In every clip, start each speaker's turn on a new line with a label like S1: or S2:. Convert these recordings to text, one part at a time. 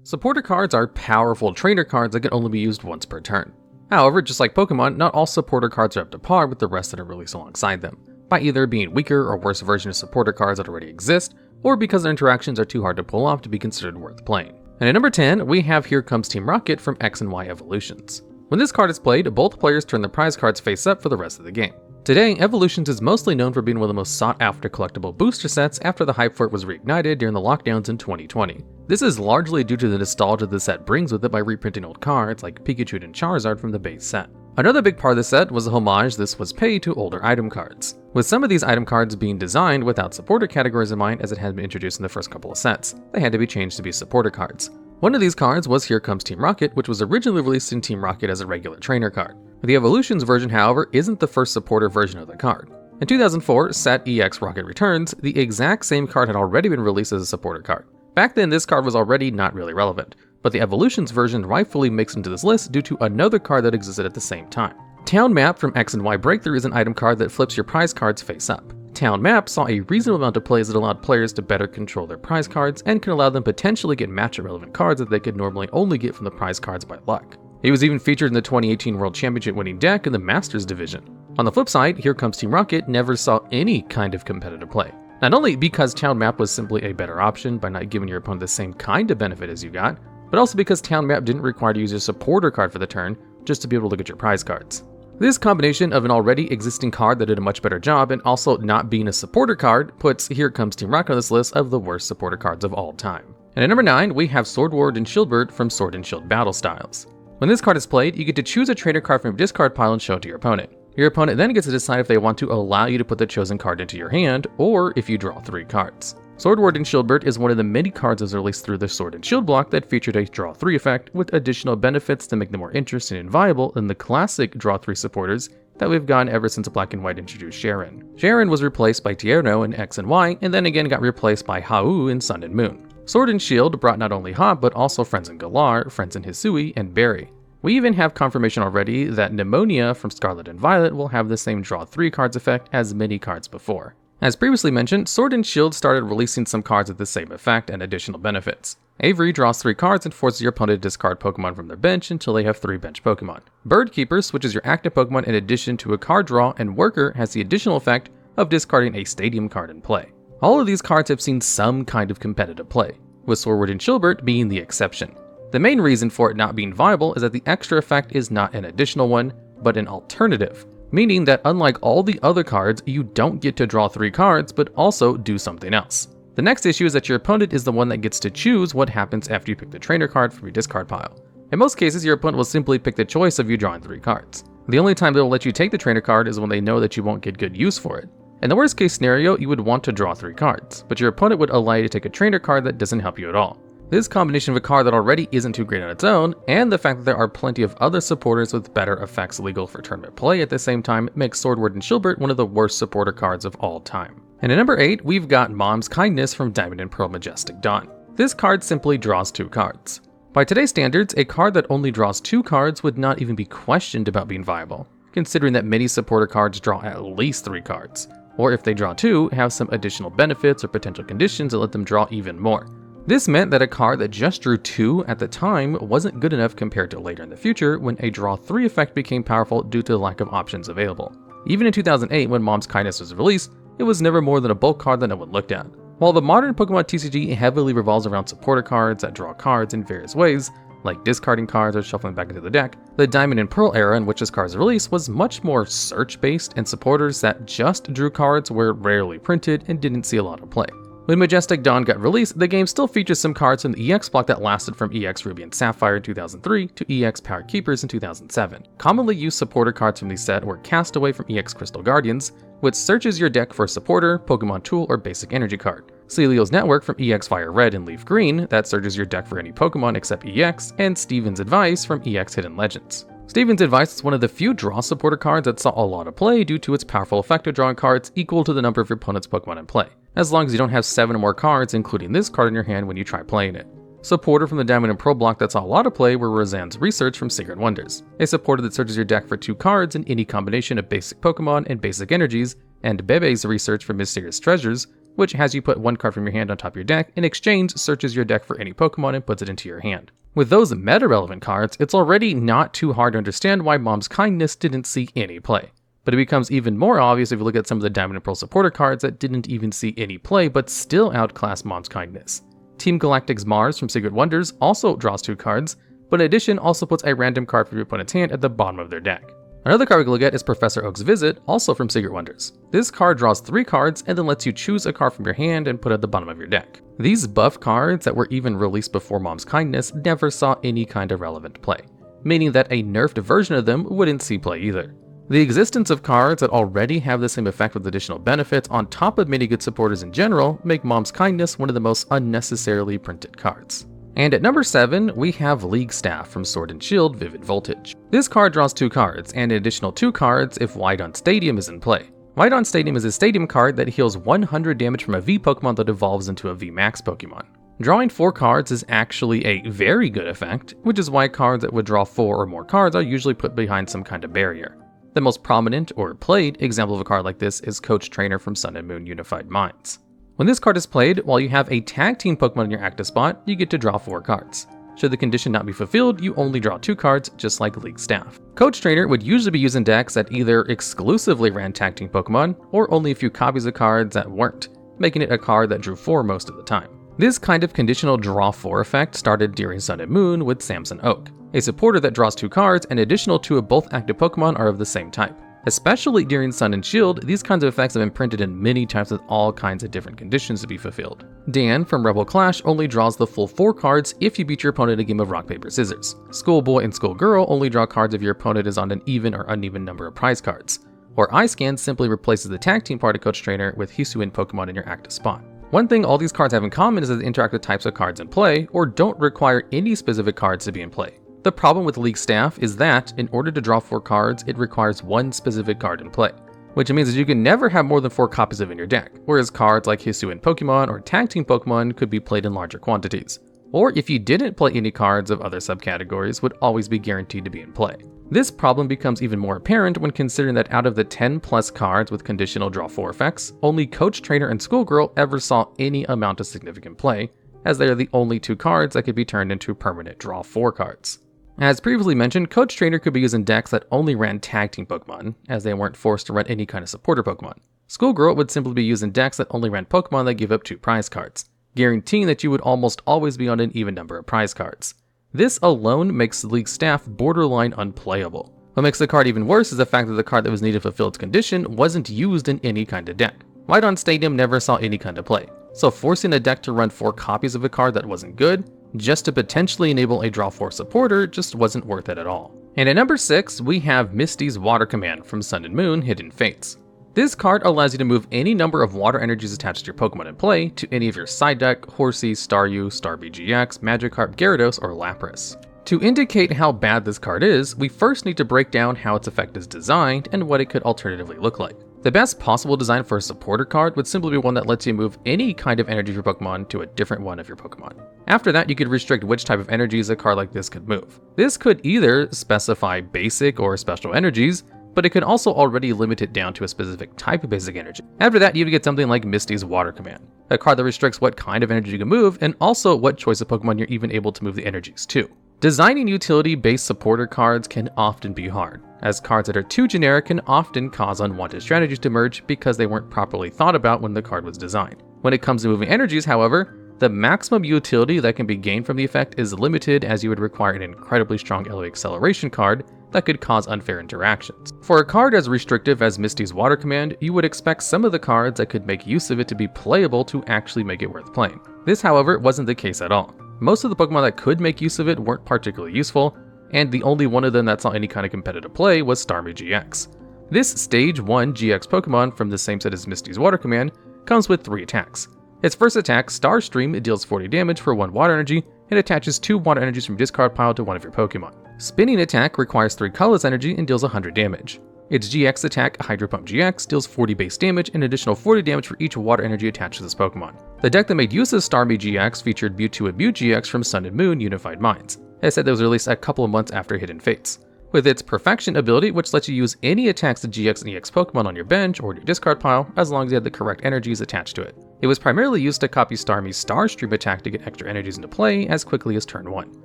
S1: Supporter cards are powerful trainer cards that can only be used once per turn. However, just like Pokemon, not all supporter cards are up to par with the rest that are released alongside them, by either being weaker or worse versions of supporter cards that already exist, or because their interactions are too hard to pull off to be considered worth playing. And at number 10, we have Here Comes Team Rocket from X and Y Evolutions. When this card is played, both players turn their prize cards face up for the rest of the game. Today, Evolutions is mostly known for being one of the most sought-after collectible booster sets after the hype for it was reignited during the lockdowns in 2020. This is largely due to the nostalgia the set brings with it by reprinting old cards like Pikachu and Charizard from the base set. Another big part of the set was the homage this was paid to older item cards, with some of these item cards being designed without supporter categories in mind as it had been introduced in the first couple of sets. They had to be changed to be supporter cards. One of these cards was Here Comes Team Rocket, which was originally released in Team Rocket as a regular trainer card. The Evolutions version, however, isn't the first supporter version of the card. In 2004, Set EX Rocket Returns, the exact same card had already been released as a supporter card. Back then, this card was already not really relevant, but the Evolutions version rightfully makes into this list due to another card that existed at the same time. Town Map from X and Y Breakthrough is an item card that flips your prize cards face up. Town Map saw a reasonable amount of plays that allowed players to better control their prize cards and can allow them potentially get matchup relevant cards that they could normally only get from the prize cards by luck. He was even featured in the 2018 World Championship winning deck in the Masters division. On the flip side, Here Comes Team Rocket never saw any kind of competitive play. Not only because Town Map was simply a better option by not giving your opponent the same kind of benefit as you got, but also because Town Map didn't require to use a supporter card for the turn just to be able to look at your prize cards. This combination of an already existing card that did a much better job and also not being a supporter card puts Here Comes Team Rocket on this list of the worst supporter cards of all time. And at number 9, we have Swordward and Shieldbird from Sword and Shield Battle Styles. When this card is played, you get to choose a trainer card from your discard pile and show it to your opponent. Your opponent then gets to decide if they want to allow you to put the chosen card into your hand, or if you draw 3 cards. Swordward and Shieldbird is one of the many cards that was released through the Sword and Shield block that featured a draw 3 effect, with additional benefits to make them more interesting and viable than the classic draw 3 supporters that we've gotten ever since Black and White introduced Sharon. Sharon was replaced by Tierno in X and Y, and then again got replaced by Hau in Sun and Moon. Sword and Shield brought not only Ha, but also Friends in Galar, Friends in Hisui, and Berry. We even have confirmation already that Pneumonia from Scarlet and Violet will have the same draw 3 cards effect as many cards before. As previously mentioned, Sword and Shield started releasing some cards with the same effect and additional benefits. Avery draws 3 cards and forces your opponent to discard Pokemon from their bench until they have 3 bench Pokemon. Birdkeeper switches your active Pokemon in addition to a card draw, and Worker has the additional effect of discarding a Stadium card in play. All of these cards have seen some kind of competitive play, with Swordward and Shieldbird being the exception. The main reason for it not being viable is that the extra effect is not an additional one, but an alternative, meaning that unlike all the other cards, you don't get to draw 3 cards, but also do something else. The next issue is that your opponent is the one that gets to choose what happens after you pick the trainer card from your discard pile. In most cases, your opponent will simply pick the choice of you drawing 3 cards. The only time they will let you take the trainer card is when they know that you won't get good use for it. In the worst case scenario, you would want to draw 3 cards, but your opponent would allow you to take a trainer card that doesn't help you at all. This combination of a card that already isn't too great on its own, and the fact that there are plenty of other supporters with better effects legal for tournament play at the same time, makes Swordward and Shieldbird one of the worst supporter cards of all time. And at number 8, we've got Mom's Kindness from Diamond and Pearl Majestic Dawn. This card simply draws 2 cards. By today's standards, a card that only draws 2 cards would not even be questioned about being viable, considering that many supporter cards draw at least 3 cards, or if they draw 2, have some additional benefits or potential conditions that let them draw even more. This meant that a card that just drew 2 at the time wasn't good enough compared to later in the future when a draw 3 effect became powerful due to the lack of options available. Even in 2008 when Mom's Kindness was released, it was never more than a bulk card that no one looked at. While the modern Pokemon TCG heavily revolves around supporter cards that draw cards in various ways, like discarding cards or shuffling back into the deck, the Diamond and Pearl era in which this card's released was much more search-based, and supporters that just drew cards were rarely printed and didn't see a lot of play. When Majestic Dawn got released, the game still features some cards from the EX block that lasted from EX Ruby and Sapphire in 2003 to EX Power Keepers in 2007. Commonly used supporter cards from these set were Castaway from EX Crystal Guardians, which searches your deck for a supporter, Pokemon tool, or basic energy card. Celio's Network from EX Fire Red and Leaf Green, that searches your deck for any Pokemon except EX, and Steven's Advice from EX Hidden Legends. Steven's Advice is one of the few draw supporter cards that saw a lot of play due to its powerful effect of drawing cards equal to the number of your opponent's Pokemon in play, as long as you don't have 7 or more cards, including this card in your hand when you try playing it. Supporter from the Diamond and Pearl block that saw a lot of play were Roseanne's Research from Secret Wonders, a supporter that searches your deck for 2 cards in any combination of basic Pokemon and basic energies, and Bebe's Research for Mysterious Treasures, which has you put one card from your hand on top of your deck, in exchange searches your deck for any Pokemon and puts it into your hand. With those meta-relevant cards, it's already not too hard to understand why Mom's Kindness didn't see any play. But it becomes even more obvious if you look at some of the Diamond and Pearl supporter cards that didn't even see any play but still outclass Mom's Kindness. Team Galactic's Mars from Secret Wonders also draws 2 cards, but in addition also puts a random card from your opponent's hand at the bottom of their deck. Another card we can look at is Professor Oak's Visit, also from Secret Wonders. This card draws 3 cards and then lets you choose a card from your hand and put it at the bottom of your deck. These buff cards that were even released before Mom's Kindness never saw any kind of relevant play, meaning that a nerfed version of them wouldn't see play either. The existence of cards that already have the same effect with additional benefits on top of many good supporters in general make Mom's Kindness one of the most unnecessarily printed cards. And at number 7, we have League Staff from Sword and Shield Vivid Voltage. This card draws 2 cards, and an additional 2 cards if Wydon Stadium is in play. Wydon Stadium is a stadium card that heals 100 damage from a V Pokemon that evolves into a V Max Pokemon. Drawing 4 cards is actually a very good effect, which is why cards that would draw 4 or more cards are usually put behind some kind of barrier. The most prominent, or played, example of a card like this is Coach Trainer from Sun and Moon Unified Minds. When this card is played, while you have a tag team Pokemon in your active spot, you get to draw 4 cards. Should the condition not be fulfilled, you only draw 2 cards, just like League Staff. Coach Trainer would usually be used in decks that either exclusively ran tag team Pokemon, or only a few copies of cards that weren't, making it a card that drew 4 most of the time. This kind of conditional draw 4 effect started during Sun and Moon with Samson Oak, a supporter that draws 2 cards and additional 2 of both active Pokemon are of the same type. Especially during Sun and Shield, these kinds of effects have been printed in many types with all kinds of different conditions to be fulfilled. Dan from Rebel Clash only draws the full 4 cards if you beat your opponent in a game of rock, paper, scissors. Schoolboy and Schoolgirl only draw cards if your opponent is on an even or uneven number of prize cards. Or iScan simply replaces the tag team part of Coach Trainer with Hisuian Pokemon in your active spot. One thing all these cards have in common is that they interact with types of cards in play, or don't require any specific cards to be in play. The problem with League Staff is that, in order to draw 4 cards, it requires 1 specific card in play, which means that you can never have more than 4 copies of it in your deck, whereas cards like Hisuian Pokemon or Tag Team Pokemon could be played in larger quantities. Or if you didn't play any cards of other subcategories, would always be guaranteed to be in play. This problem becomes even more apparent when considering that out of the 10 plus cards with conditional draw 4 effects, only Coach Trainer and Schoolgirl ever saw any amount of significant play, as they are the only 2 cards that could be turned into permanent draw 4 cards. As previously mentioned, Coach Trainer could be used in decks that only ran tag team Pokemon, as they weren't forced to run any kind of supporter Pokemon. Schoolgirl would simply be used in decks that only ran Pokemon that give up 2 prize cards, guaranteeing that you would almost always be on an even number of prize cards. This alone makes League Staff borderline unplayable. What makes the card even worse is the fact that the card that was needed to fulfill its condition wasn't used in any kind of deck. Wydon Stadium never saw any kind of play, so forcing a deck to run 4 copies of a card that wasn't good, just to potentially enable a draw 4 supporter, just wasn't worth it at all. And at number 6, we have Misty's Water Command from Sun and Moon Hidden Fates. This card allows you to move any number of water energies attached to your Pokemon in play to any of your side deck, Horsea, Staryu, Starmie GX, Magikarp, Gyarados, or Lapras. To indicate how bad this card is, we first need to break down how its effect is designed and what it could alternatively look like. The best possible design for a supporter card would simply be one that lets you move any kind of energy of your Pokemon to a different one of your Pokemon. After that, you could restrict which type of energies a card like this could move. This could either specify basic or special energies, but it could also already limit it down to a specific type of basic energy. After that, you would get something like Misty's Water Command, a card that restricts what kind of energy you can move and also what choice of Pokemon you're even able to move the energies to. Designing utility-based supporter cards can often be hard, as cards that are too generic can often cause unwanted strategies to emerge because they weren't properly thought about when the card was designed. When it comes to moving energies, however, the maximum utility that can be gained from the effect is limited, as you would require an incredibly strong LA Acceleration card that could cause unfair interactions. For a card as restrictive as Misty's Water Command, you would expect some of the cards that could make use of it to be playable to actually make it worth playing. This, however, wasn't the case at all. Most of the Pokemon that could make use of it weren't particularly useful, and the only one of them that saw any kind of competitive play was Starmie GX. This Stage 1 GX Pokemon from the same set as Misty's Water Command comes with 3 attacks. Its first attack, Starstream, deals 40 damage for 1 water energy and attaches 2 water energies from your discard pile to one of your Pokemon. Spinning attack requires 3 colorless energy and deals 100 damage. Its GX attack, Hydro Pump GX, deals 40 base damage and an additional 40 damage for each water energy attached to this Pokemon. The deck that made use of Starmie GX featured Mewtwo and Mew GX from Sun and Moon Unified Minds. As said, that was released a couple of months after Hidden Fates. With its Perfection ability, which lets you use any attacks to GX and EX Pokemon on your bench or your discard pile, as long as you have the correct energies attached to it. It was primarily used to copy Starmie's Starstream attack to get extra energies into play as quickly as turn 1.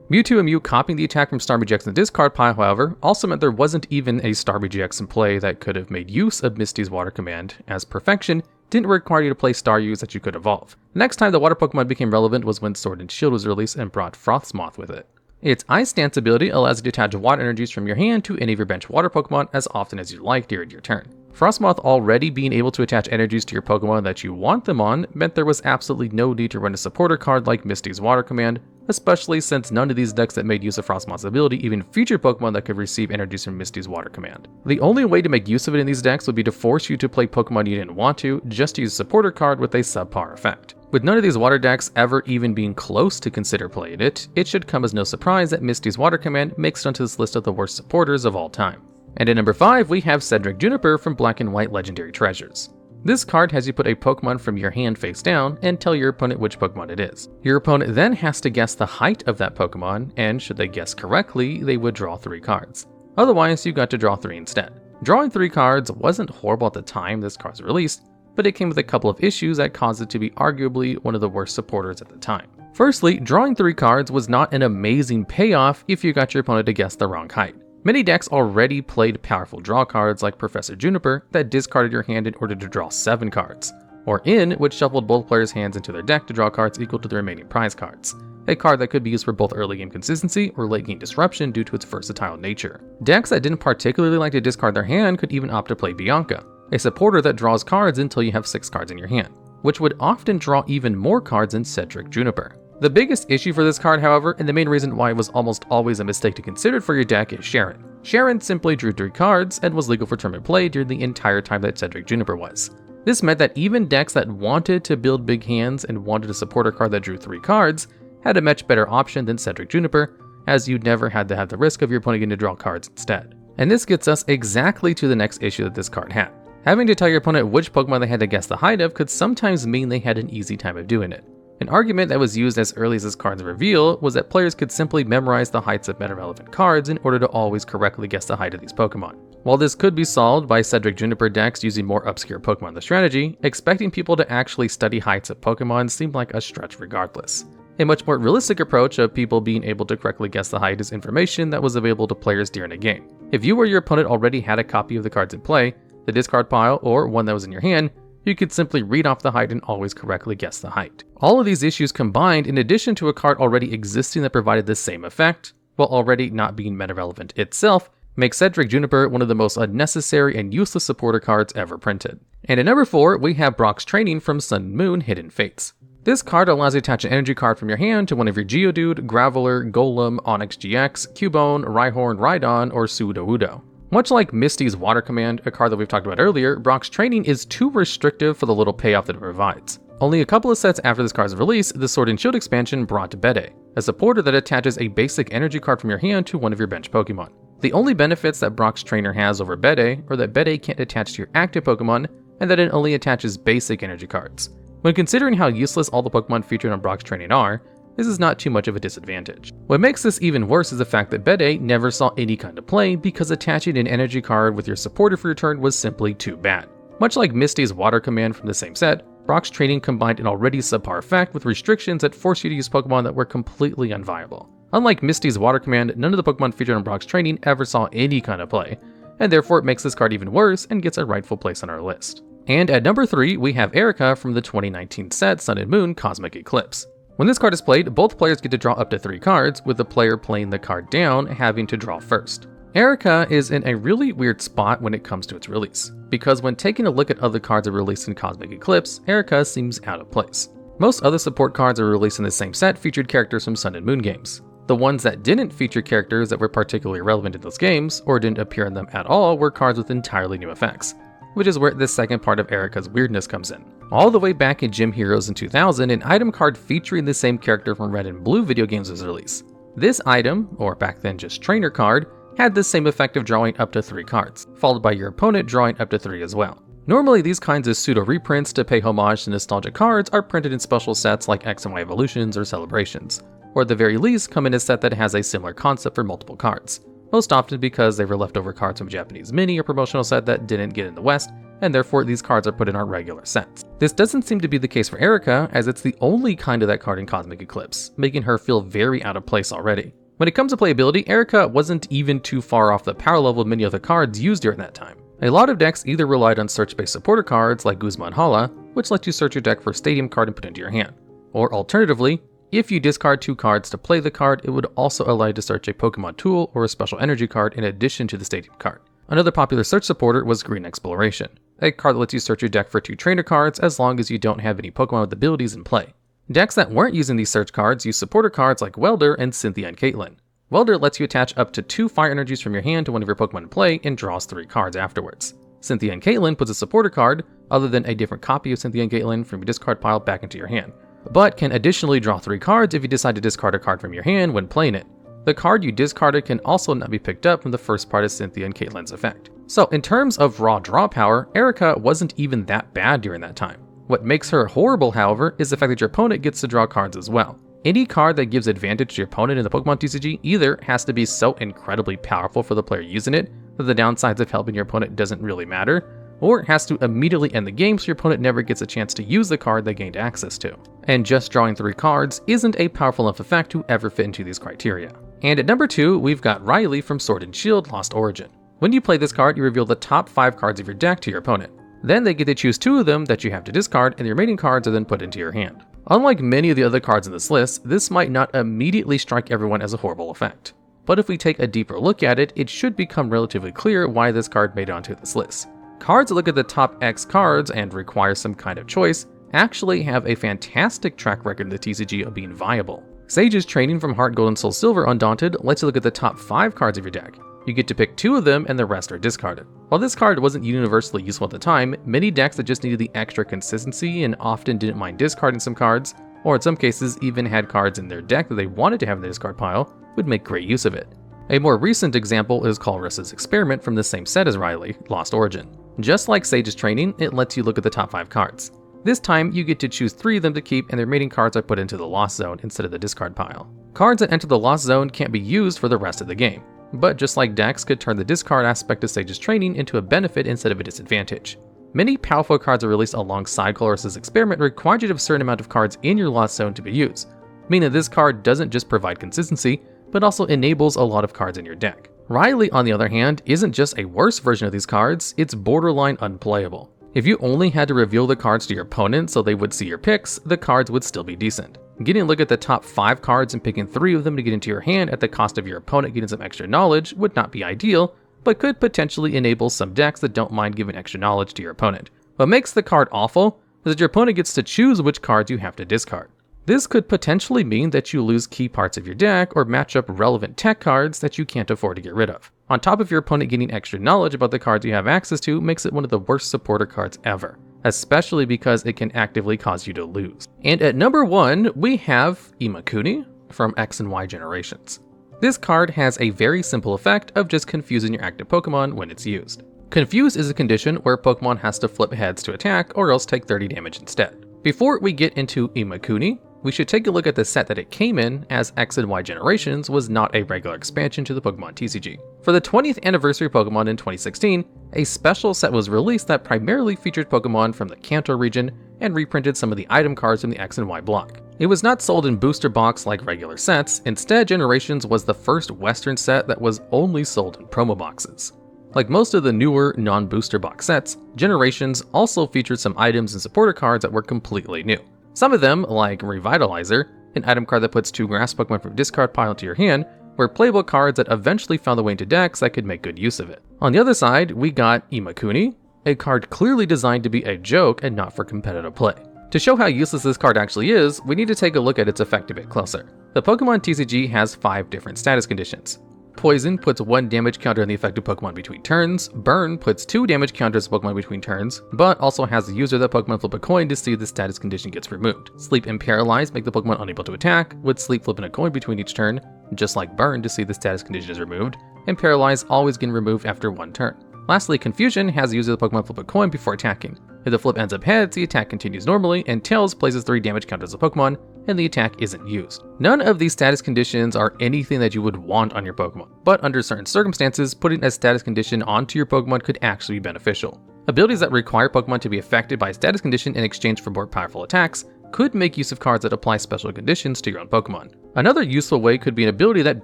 S1: Mewtwo and Mew copying the attack from Starmie GX in the discard pile, however, also meant there wasn't even a Starmie GX in play that could have made use of Misty's Water Command, as Perfection didn't require you to play Staryus that you could evolve. The next time the Water Pokemon became relevant was when Sword and Shield was released and brought Frosmoth with it. Its Ice Stance ability allows you to attach water energies from your hand to any of your bench water Pokemon as often as you like during your turn. Frosmoth already being able to attach energies to your Pokemon that you want them on meant there was absolutely no need to run a supporter card like Misty's Water Command, especially since none of these decks that made use of Frosmoth's ability even featured Pokemon that could receive energies from Misty's Water Command. The only way to make use of it in these decks would be to force you to play Pokemon you didn't want to, just to use a supporter card with a subpar effect. With none of these water decks ever even being close to consider playing it, it should come as no surprise that Misty's Water Command makes it onto this list of the worst supporters of all time. And at number 5, we have Cedric Juniper from Black and White Legendary Treasures. This card has you put a Pokemon from your hand face down and tell your opponent which Pokemon it is. Your opponent then has to guess the height of that Pokemon, and should they guess correctly, they would draw 3 cards. Otherwise, you got to draw 3 instead. Drawing 3 cards wasn't horrible at the time this card was released, but it came with a couple of issues that caused it to be arguably one of the worst supporters at the time. Firstly, drawing 3 cards was not an amazing payoff if you got your opponent to guess the wrong height. Many decks already played powerful draw cards like Professor Juniper that discarded your hand in order to draw 7 cards, or In, which shuffled both players' hands into their deck to draw cards equal to the remaining prize cards, a card that could be used for both early game consistency or late game disruption due to its versatile nature. Decks that didn't particularly like to discard their hand could even opt to play Bianca, a supporter that draws cards until you have 6 cards in your hand, which would often draw even more cards than Cedric Juniper. The biggest issue for this card, however, and the main reason why it was almost always a mistake to consider for your deck, is Sharon. Sharon simply drew 3 cards and was legal for tournament play during the entire time that Cedric Juniper was. This meant that even decks that wanted to build big hands and wanted a supporter card that drew 3 cards had a much better option than Cedric Juniper, as you never had to have the risk of your opponent getting to draw cards instead. And this gets us exactly to the next issue that this card had. Having to tell your opponent which Pokemon they had to guess the height of could sometimes mean they had an easy time of doing it. An argument that was used as early as this card's reveal was that players could simply memorize the heights of meta-relevant cards in order to always correctly guess the height of these Pokemon. While this could be solved by Cedric Juniper decks using more obscure Pokemon in the strategy, expecting people to actually study heights of Pokemon seemed like a stretch regardless. A much more realistic approach of people being able to correctly guess the height is information that was available to players during a game. If you or your opponent already had a copy of the cards in play, the discard pile, or one that was in your hand, you could simply read off the height and always correctly guess the height. All of these issues combined, in addition to a card already existing that provided the same effect, while already not being meta-relevant itself, make Cedric Juniper one of the most unnecessary and useless supporter cards ever printed. And at number 4, we have Brock's Training from Sun and Moon Hidden Fates. This card allows you to attach an energy card from your hand to one of your Geodude, Graveler, Golem, Onix GX, Cubone, Rhyhorn, Rhydon, or Sudowoodo. Much like Misty's Water Command, a card that we've talked about earlier, Brock's Training is too restrictive for the little payoff that it provides. Only a couple of sets after this card's release, the Sword and Shield expansion brought Bede, a supporter that attaches a basic energy card from your hand to one of your bench Pokemon. The only benefits that Brock's Trainer has over Bede are that Bede can't attach to your active Pokemon, and that it only attaches basic energy cards. When considering how useless all the Pokemon featured on Brock's Training are, this is not too much of a disadvantage. What makes this even worse is the fact that Bede never saw any kind of play because attaching an energy card with your supporter for your turn was simply too bad. Much like Misty's Water Command from the same set, Brock's Training combined an already subpar effect with restrictions that forced you to use Pokemon that were completely unviable. Unlike Misty's Water Command, none of the Pokemon featured on Brock's Training ever saw any kind of play, and therefore it makes this card even worse and gets a rightful place on our list. And at number 3, we have Erica from the 2019 set Sun and Moon Cosmic Eclipse. When this card is played, both players get to draw up to 3 cards, with the player playing the card down having to draw first. Erica is in a really weird spot when it comes to its release, because when taking a look at other cards that were released in Cosmic Eclipse, Erica seems out of place. Most other support cards that were released in the same set featured characters from Sun and Moon games. The ones that didn't feature characters that were particularly relevant in those games, or didn't appear in them at all, were cards with entirely new effects, which is where this second part of Erica's weirdness comes in. All the way back in Gym Heroes in 2000, an item card featuring the same character from Red and Blue video games was released. This item, or back then just trainer card, had the same effect of drawing up to 3 cards, followed by your opponent drawing up to 3 as well. Normally, these kinds of pseudo reprints to pay homage to nostalgic cards are printed in special sets like X and Y Evolutions or Celebrations, or at the very least come in a set that has a similar concept for multiple cards. most often because they were leftover cards from a Japanese mini or promotional set that didn't get in the West, and therefore these cards are put in our regular sets. This doesn't seem to be the case for Erika, as it's the only kind of that card in Cosmic Eclipse, making her feel very out of place already. When it comes to playability, Erika wasn't even too far off the power level of many other cards used during that time. A lot of decks either relied on search-based supporter cards like Guzma and Hala, which lets you search your deck for a stadium card and put it into your hand. Or alternatively, if you discard 2 cards to play the card, it would also allow you to search a Pokemon tool or a special energy card in addition to the stadium card. Another popular search supporter was Green Exploration, a card that lets you search your deck for 2 trainer cards as long as you don't have any Pokemon with abilities in play. Decks that weren't using these search cards use supporter cards like Welder and Cynthia and Caitlyn. Welder lets you attach up to 2 fire energies from your hand to one of your Pokemon in play and draws 3 cards afterwards. Cynthia and Caitlyn puts a supporter card, other than a different copy of Cynthia and Caitlyn, from your discard pile back into your hand, but can additionally draw 3 cards if you decide to discard a card from your hand when playing it. The card you discarded can also not be picked up from the first part of Cynthia and Caitlyn's effect. So in terms of raw draw power, Erika wasn't even that bad during that time. What makes her horrible, however, is the fact that your opponent gets to draw cards as well. Any card that gives advantage to your opponent in the Pokemon TCG either has to be so incredibly powerful for the player using it that the downsides of helping your opponent doesn't really matter, or it has to immediately end the game so your opponent never gets a chance to use the card they gained access to. And just drawing 3 cards isn't a powerful enough effect to ever fit into these criteria. And at number 2, we've got Riley from Sword and Shield Lost Origin. When you play this card, you reveal the top 5 cards of your deck to your opponent. Then they get to choose 2 of them that you have to discard, and the remaining cards are then put into your hand. Unlike many of the other cards in this list, this might not immediately strike everyone as a horrible effect. But if we take a deeper look at it, it should become relatively clear why this card made it onto this list. Cards that look at the top X cards and require some kind of choice actually have a fantastic track record in the TCG of being viable. Sage's Training from Heart Gold and Soul Silver Undaunted lets you look at the top 5 cards of your deck. You get to pick 2 of them and the rest are discarded. While this card wasn't universally useful at the time, many decks that just needed the extra consistency and often didn't mind discarding some cards, or in some cases even had cards in their deck that they wanted to have in the discard pile, would make great use of it. A more recent example is Colress's Experiment from the same set as Riley, Lost Origin. Just like Sage's Training, it lets you look at the top 5 cards. This time, you get to choose 3 of them to keep and the remaining cards are put into the Lost Zone instead of the discard pile. Cards that enter the Lost Zone can't be used for the rest of the game, but just like decks could turn the discard aspect of Sage's Training into a benefit instead of a disadvantage. Many powerful cards are released alongside Colress's Experiment required you to have a certain amount of cards in your Lost Zone to be used, meaning that this card doesn't just provide consistency, but also enables a lot of cards in your deck. Riley, on the other hand, isn't just a worse version of these cards, it's borderline unplayable. If you only had to reveal the cards to your opponent so they would see your picks, the cards would still be decent. Getting a look at the top 5 cards and picking 3 of them to get into your hand at the cost of your opponent getting some extra knowledge would not be ideal, but could potentially enable some decks that don't mind giving extra knowledge to your opponent. What makes the card awful is that your opponent gets to choose which cards you have to discard. This could potentially mean that you lose key parts of your deck or match up relevant tech cards that you can't afford to get rid of. On top of your opponent getting extra knowledge about the cards you have access to makes it one of the worst supporter cards ever, especially because it can actively cause you to lose. And at number 1, we have Imakuni from X and Y Generations. This card has a very simple effect of just confusing your active Pokemon when it's used. Confuse is a condition where Pokemon has to flip heads to attack or else take 30 damage instead. Before we get into Imakuni, we should take a look at the set that it came in, as X and Y Generations was not a regular expansion to the Pokemon TCG. For the 20th anniversary of Pokemon in 2016, a special set was released that primarily featured Pokemon from the Kanto region and reprinted some of the item cards from the X and Y block. It was not sold in booster box like regular sets, instead Generations was the first Western set that was only sold in promo boxes. Like most of the newer non-booster box sets, Generations also featured some items and supporter cards that were completely new. Some of them, like Revitalizer, an item card that puts 2 grass Pokemon from discard pile into your hand, were playable cards that eventually found their way into decks that could make good use of it. On the other side, we got Imakuni, a card clearly designed to be a joke and not for competitive play. To show how useless this card actually is, we need to take a look at its effect a bit closer. The Pokemon TCG has 5 different status conditions. Poison puts 1 damage counter on the affected Pokemon between turns, Burn puts 2 damage counters on Pokemon between turns, but also has the user of that Pokemon flip a coin to see if the status condition gets removed. Sleep and Paralyze make the Pokemon unable to attack, with Sleep flipping a coin between each turn, just like Burn to see if the status condition is removed, and Paralyze always getting removed after 1 turn. Lastly, Confusion has the user of the Pokemon flip a coin before attacking. If the flip ends up heads, the attack continues normally, and tails places 3 damage counters on Pokemon, and the attack isn't used. None of these status conditions are anything that you would want on your Pokemon, but under certain circumstances, putting a status condition onto your Pokemon could actually be beneficial. Abilities that require Pokemon to be affected by a status condition in exchange for more powerful attacks could make use of cards that apply special conditions to your own Pokemon. Another useful way could be an ability that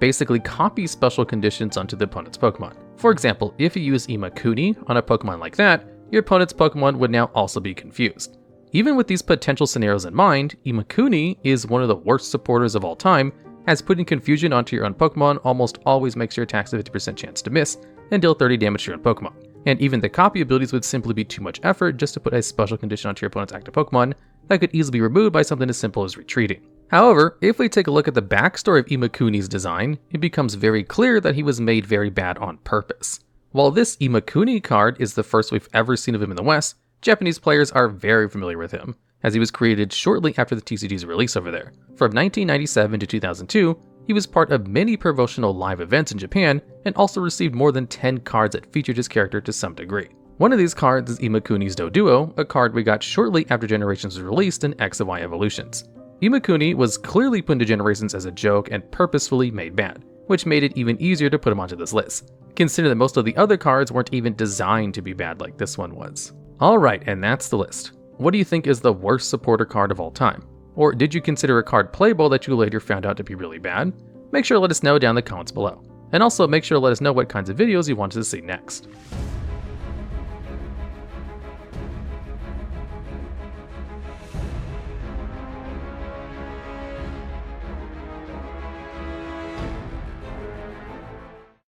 S1: basically copies special conditions onto the opponent's Pokemon. For example, if you use Imakuni on a Pokemon like that, your opponent's Pokemon would now also be confused. Even with these potential scenarios in mind, Imakuni is one of the worst supporters of all time, as putting confusion onto your own Pokemon almost always makes your attacks a 50% chance to miss and deal 30 damage to your own Pokemon. And even the copy abilities would simply be too much effort just to put a special condition onto your opponent's active Pokemon that could easily be removed by something as simple as retreating. However, if we take a look at the backstory of Imakuni's design, it becomes very clear that he was made very bad on purpose. While this Imakuni card is the first we've ever seen of him in the West, Japanese players are very familiar with him, as he was created shortly after the TCG's release over there. From 1997 to 2002, he was part of many promotional live events in Japan, and also received more than 10 cards that featured his character to some degree. One of these cards is Imakuni's Doduo, a card we got shortly after Generations was released in X and Y Evolutions. Imakuni was clearly put into Generations as a joke and purposefully made bad, which made it even easier to put him onto this list. Consider that most of the other cards weren't even designed to be bad like this one was. Alright, and that's the list. What do you think is the worst supporter card of all time? Or did you consider a card playable that you later found out to be really bad? Make sure to let us know down in the comments below. And also make sure to let us know what kinds of videos you want us to see next.